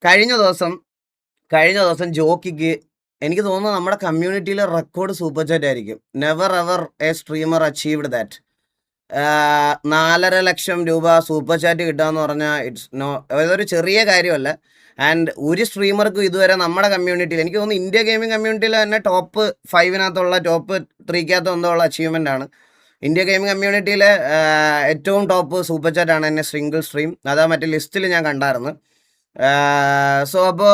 കഴിഞ്ഞ ദിവസം ജോക്കിക്ക് എനിക്ക് തോന്നുന്നു നമ്മുടെ കമ്മ്യൂണിറ്റിയിലെ റെക്കോർഡ് സൂപ്പർ ചാറ്റ് ആയിരിക്കും. Never ever A streamer achieved that. 4,50,000 രൂപ സൂപ്പർ ചാറ്റ് കിട്ടുകയെന്ന് പറഞ്ഞാൽ അതൊരു ചെറിയ കാര്യമല്ല. ആൻഡ് ഒരു സ്ട്രീമർക്കും ഇതുവരെ നമ്മുടെ കമ്മ്യൂണിറ്റിയിൽ, എനിക്ക് തോന്നുന്നു ഇന്ത്യ ഗെയിമിംഗ് കമ്മ്യൂണിറ്റിയിൽ തന്നെ ടോപ്പ് 5-നകത്തുള്ള ടോപ്പ് 3-കകത്ത് എന്തോ ഉള്ള അച്ചീവ്മെൻ്റ് ആണ്. ഇന്ത്യ ഗെയിമിംഗ് കമ്മ്യൂണിറ്റിയിലെ ഏറ്റവും ടോപ്പ് സൂപ്പർ ചാറ്റാണ് എന്നെ സിംഗിൾ സ്ട്രീം. അതാ മറ്റേ ലിസ്റ്റിൽ ഞാൻ കണ്ടായിരുന്നു. സോ അപ്പോൾ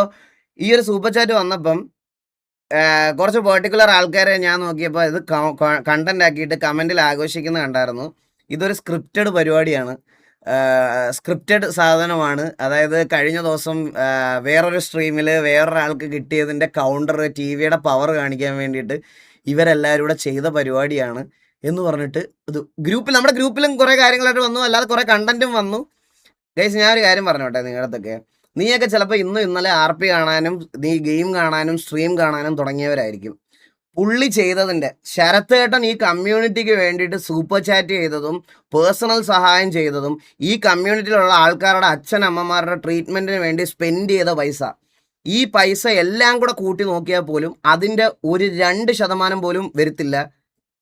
ഈ ഒരു സൂപ്പർ ചാറ്റ് വന്നപ്പം കുറച്ച് പെർട്ടിക്കുലർ ആൾക്കാരെ ഞാൻ നോക്കിയപ്പോൾ ഇത് കണ്ടന്റ് ആക്കിയിട്ട് കമൻറ്റിൽ ആഘോഷിക്കുന്നത് കണ്ടായിരുന്നു. ഇതൊരു സ്ക്രിപ്റ്റഡ് പരിപാടിയാണ്, സ്ക്രിപ്റ്റഡ് സാധനമാണ്. അതായത് കഴിഞ്ഞ ദിവസം വേറൊരു സ്ട്രീമിൽ വേറൊരാൾക്ക് കിട്ടിയതിൻ്റെ കൗണ്ടർ, ടി വിയുടെ പവർ കാണിക്കാൻ വേണ്ടിയിട്ട് ഇവരെല്ലാവരും കൂടെ ചെയ്ത പരിപാടിയാണ് എന്ന് പറഞ്ഞിട്ട് ഇത് നമ്മുടെ ഗ്രൂപ്പിലും കുറേ കാര്യങ്ങളായിട്ട് വന്നു, അല്ലാതെ കുറേ കണ്ടന്റും വന്നു. ഗൈസ്, ഞാൻ ഒരു കാര്യം പറഞ്ഞോട്ടെ നിങ്ങളടുത്തൊക്കെ. നീയൊക്കെ ചിലപ്പോൾ ഇന്നലെ RP കാണാനും നീ ഗെയിം കാണാനും സ്ട്രീം കാണാനും തുടങ്ങിയവരായിരിക്കും. പുള്ളി ചെയ്തതിൻ്റെ, ശരത്ത് ഏട്ടൻ ഈ കമ്മ്യൂണിറ്റിക്ക് വേണ്ടിയിട്ട് സൂപ്പർ ചാറ്റ് ചെയ്തതും പേഴ്സണൽ സഹായം ചെയ്തതും ഈ കമ്മ്യൂണിറ്റിയിലുള്ള ആൾക്കാരുടെ അച്ഛനമ്മമാരുടെ ട്രീറ്റ്മെൻറ്റിന് വേണ്ടി സ്പെൻഡ് ചെയ്ത പൈസ, ഈ പൈസ എല്ലാം കൂടെ കൂട്ടി നോക്കിയാൽ പോലും അതിൻ്റെ ഒരു 2% പോലും വരത്തില്ല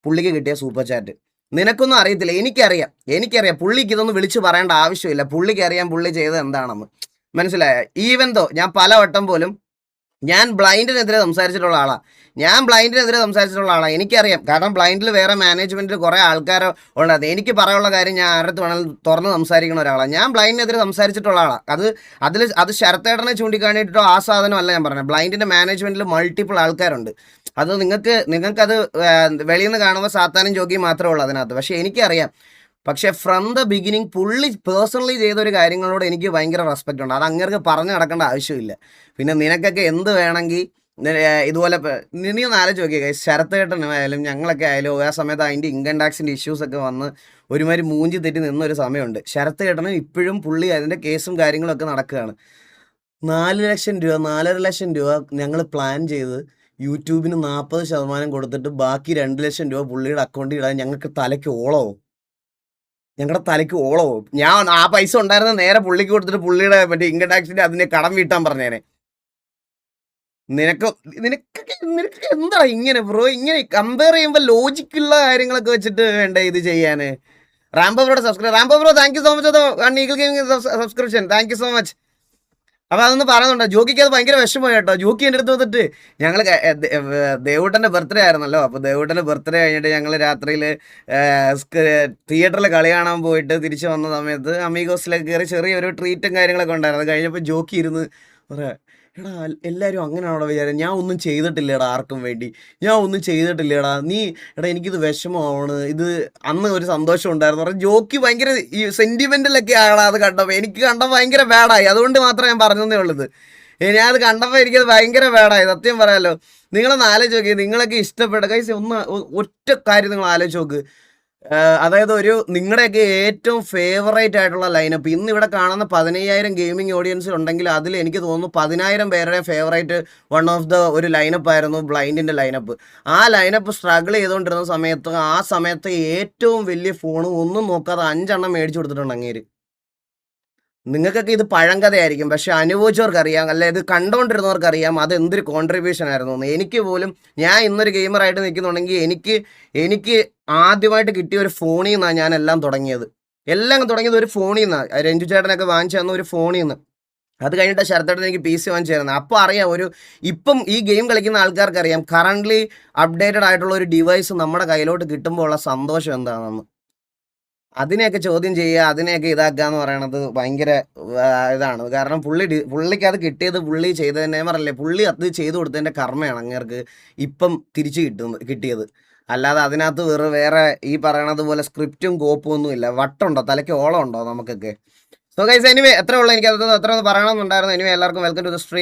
പുള്ളിക്ക് കിട്ടിയ സൂപ്പർ ചാറ്റ്. നിനക്കൊന്നും അറിയത്തില്ല, എനിക്കറിയാം. പുള്ളിക്ക് ഇതൊന്നും വിളിച്ച് പറയേണ്ട ആവശ്യമില്ല. പുള്ളിക്ക് അറിയാം പുള്ളി ചെയ്തത് എന്താണെന്ന്. മനസ്സിലായ? ഈവൻ ദോ ഞാൻ പലവട്ടം പോലും ഞാൻ ബ്ലൈൻഡിനെതിരെ സംസാരിച്ചിട്ടുള്ള ആളാണ്. എനിക്കറിയാം, കാരണം ബ്ലൈൻഡിൽ വേറെ മാനേജ്മെൻറ്റിൽ കുറേ ആൾക്കാർ ഉണ്ടായിരുന്നു. എനിക്ക് പറയാനുള്ള കാര്യം ഞാൻ ആരുടെ വേണമെങ്കിലും തുറന്ന് സംസാരിക്കുന്ന ഒരാളാണ്. ഞാൻ ബ്ലൈൻഡിനെതിരെ സംസാരിച്ചിട്ടുള്ള ആളാണ്. അത് ശരത്തേട്ടനെ ചൂണ്ടിക്കാണിയിട്ടോ ആ സാധനമല്ല ഞാൻ പറഞ്ഞത്. ബ്ലൈൻഡിൻ്റെ മാനേജ്മെൻറ്റിൽ മൾട്ടിപ്പിൾ ആൾക്കാരുണ്ട്. അത് നിങ്ങൾക്കത് വെളിയിൽ നിന്ന് കാണുമ്പോൾ സാത്താനും ജോഗിയും മാത്രമേ ഉള്ളൂ അതിനകത്ത്. പക്ഷേ എനിക്കറിയാം. പക്ഷേ ഫ്രം ദ ബിഗിനിങ് പുള്ളി പേഴ്സണലി ചെയ്തൊരു കാര്യങ്ങളോട് എനിക്ക് ഭയങ്കര റെസ്പെക്റ്റ് ഉണ്ട്. അത് അങ്ങേർക്ക് പറഞ്ഞു നടക്കേണ്ട ആവശ്യമില്ല. പിന്നെ നിനക്കൊക്കെ എന്ത് വേണമെങ്കിൽ ഇതുപോലെ നീ ഒന്ന് ആലോചിച്ച് നോക്കിയേ. ശരത്തേട്ടനായാലും ഞങ്ങളൊക്കെ ആയാലും ആ സമയത്ത് അതിൻ്റെ ഇൻകം ടാക്സിൻ്റെ ഇഷ്യൂസൊക്കെ വന്ന് ഒരുമാതിരി മൂഞ്ചി തെറ്റി നിന്നൊരു സമയമുണ്ട്. ശരത്തേട്ടനും ഇപ്പോഴും പുള്ളി അതിൻ്റെ കേസും കാര്യങ്ങളൊക്കെ നടക്കുകയാണ്. 4 ലക്ഷം രൂപ 4.5 ലക്ഷം രൂപ ഞങ്ങൾ പ്ലാൻ ചെയ്ത് യൂട്യൂബിന് 40% കൊടുത്തിട്ട് ബാക്കി 2 ലക്ഷം രൂപ പുള്ളിയുടെ അക്കൗണ്ടിൽ ഇടാൻ ഞങ്ങളുടെ തലയ്ക്ക് ഓളവും. ഞാൻ ആ പൈസ ഉണ്ടായിരുന്ന നേരെ പുള്ളിക്ക് കൊടുത്തിട്ട് പുള്ളിയുടെ മറ്റേ ഇൻകം ടാക്സിന്റെ അതിനെ കടം വീട്ടാൻ പറഞ്ഞേനെ. നിനക്കൊക്കെ എന്താ ഇങ്ങനെ ബ്രോ, ഇങ്ങനെ കമ്പയർ ചെയ്യുമ്പോൾ ലോജിക്കുള്ള കാര്യങ്ങളൊക്കെ വെച്ചിട്ട് വേണ്ട ഇത് ചെയ്യാന്. Rambo bro thank you so much subscription, thank you so much. അപ്പോൾ അതൊന്ന് പറയുന്നുണ്ടോ? ജോക്കിക്ക് അത് ഭയങ്കര വിഷമമായി കേട്ടോ. ജോക്കി എൻ്റെ അടുത്ത് വന്നിട്ട് ഞങ്ങൾ ദേവൂട്ടൻ്റെ ബർത്ത്ഡേ ആയിരുന്നല്ലോ. അപ്പോൾ ദേവൂട്ടൻ്റെ ബർത്ത്ഡേ കഴിഞ്ഞിട്ട് ഞങ്ങൾ രാത്രിയിൽ തിയേറ്ററിൽ കളി കാണാൻ പോയിട്ട് തിരിച്ചു വന്ന സമയത്ത് അമീഗോസിലേക്ക് കയറി ചെറിയൊരു ട്രീറ്റും കാര്യങ്ങളൊക്കെ ഉണ്ടായിരുന്നു. അത് കഴിഞ്ഞപ്പോൾ ജോക്കി ഇരുന്ന് പറയാം, എടാ എല്ലാവരും അങ്ങനെയാണോ വിചാരം, ഞാൻ ഒന്നും ചെയ്തിട്ടില്ലേടാ ആർക്കും വേണ്ടി, എടാ എനിക്കിത് വിഷമമാണ്, ഇത് അന്ന് ഒരു സന്തോഷം ഉണ്ടായിരുന്നു പറഞ്ഞാൽ ജോക്കി ഭയങ്കര ഈ സെൻറ്റിമെൻ്റലൊക്കെ ആടാ. അത് കണ്ടപ്പോൾ എനിക്ക് ഭയങ്കര ബാഡായി. അതുകൊണ്ട് മാത്രമേ ഞാൻ പറഞ്ഞതേ ഉള്ളത്. ഞാൻ അത് കണ്ടപ്പോൾ എനിക്കത് ഭയങ്കര ബാഡായി, സത്യം പറയാമല്ലോ. നിങ്ങളൊന്ന് ആലോചിച്ച് നോക്കി, നിങ്ങളൊക്കെ ഇഷ്ടപ്പെട്ട കൈസ് ഒറ്റ കാര്യം നിങ്ങൾ ആലോചിച്ച് നോക്ക്. അതായത് നിങ്ങളുടെയൊക്കെ ഏറ്റവും ഫേവറേറ്റ് ആയിട്ടുള്ള ലൈനപ്പ് ഇന്ന് ഇവിടെ കാണുന്ന 15,000 ഗെയിമിംഗ് ഓഡിയൻസ് ഉണ്ടെങ്കിൽ അതിൽ എനിക്ക് തോന്നുന്നു 10,000 പേരുടെ ഫേവറേറ്റ് വൺ ഓഫ് ദ ഒരു ലൈനപ്പ് ആയിരുന്നു ബ്ലൈൻഡിൻ്റെ ലൈനപ്പ്. ആ ലൈനപ്പ് സ്ട്രഗിൾ ചെയ്തുകൊണ്ടിരുന്ന സമയത്ത് ഏറ്റവും വലിയ ഫോൺ ഒന്നും നോക്കാതെ 5 എണ്ണം മേടിച്ചു കൊടുത്തിട്ടുണ്ട് അങ്ങേര്. നിങ്ങൾക്കൊക്കെ ഇത് പഴങ്കഥയായിരിക്കും, പക്ഷെ അനുഭവിച്ചവർക്കറിയാം, അല്ലെ ഇത് കണ്ടുകൊണ്ടിരുന്നവർക്കറിയാം അത് എന്തൊരു കോൺട്രിബ്യൂഷൻ ആയിരുന്നു. എനിക്ക് പോലും, ഞാൻ ഇന്നൊരു ഗെയിമറായിട്ട് നിൽക്കുന്നുണ്ടെങ്കിൽ എനിക്ക് ആദ്യമായിട്ട് കിട്ടിയ ഒരു ഫോണിൽ നിന്നാണ് ഞാൻ എല്ലാം തുടങ്ങിയത് ഒരു ഫോണിൽ നിന്നാണ്. രഞ്ജു ചേട്ടനൊക്കെ വാങ്ങിച്ചു തന്ന ഒരു ഫോണിൽ നിന്ന്. അത് കഴിഞ്ഞിട്ട് ശരത്തേട്ടൻ എനിക്ക് PC വാങ്ങിച്ചു തരുന്നത്. അപ്പോൾ അറിയാം, ഇപ്പം ഈ ഗെയിം കളിക്കുന്ന ആൾക്കാർക്ക് അറിയാം കറൻ്റ്ലി അപ്ഡേറ്റഡ് ആയിട്ടുള്ള ഒരു ഡിവൈസ് നമ്മുടെ കയ്യിലോട്ട് കിട്ടുമ്പോൾ ഉള്ള സന്തോഷം എന്താണെന്ന്. അതിനെയൊക്കെ ചോദ്യം ചെയ്യുക, അതിനെയൊക്കെ ഇതാക്കുക എന്ന് പറയണത് ഭയങ്കര ഇതാണ്. കാരണം പുള്ളിക്ക് അത് കിട്ടിയത് പുള്ളി ചെയ്തതിൻ്റെ പറഞ്ഞില്ലേ, പുള്ളി അത് ചെയ്തു കൊടുത്തതിൻ്റെ കർമ്മയാണ് അങ്ങേർക്ക് ഇപ്പം തിരിച്ച് കിട്ടിയത്. അല്ലാതെ അതിനകത്ത് വേറെ ഈ പറയണത് പോലെ സ്ക്രിപ്റ്റും കോപ്പും ഒന്നുമില്ല. വട്ടുണ്ടോ, തലയ്ക്ക് ഓളം ഉണ്ടോ നമുക്കൊക്കെ? സോ ഗൈസ്, എനിവേ എത്ര ഉള്ളൂ, എനിക്ക് അത്ര ഒന്ന് പറയണമെന്നുണ്ടായിരുന്നു. എനിവേ എല്ലാവർക്കും വെൽക്കം ടു ദ സ്ട്രീം.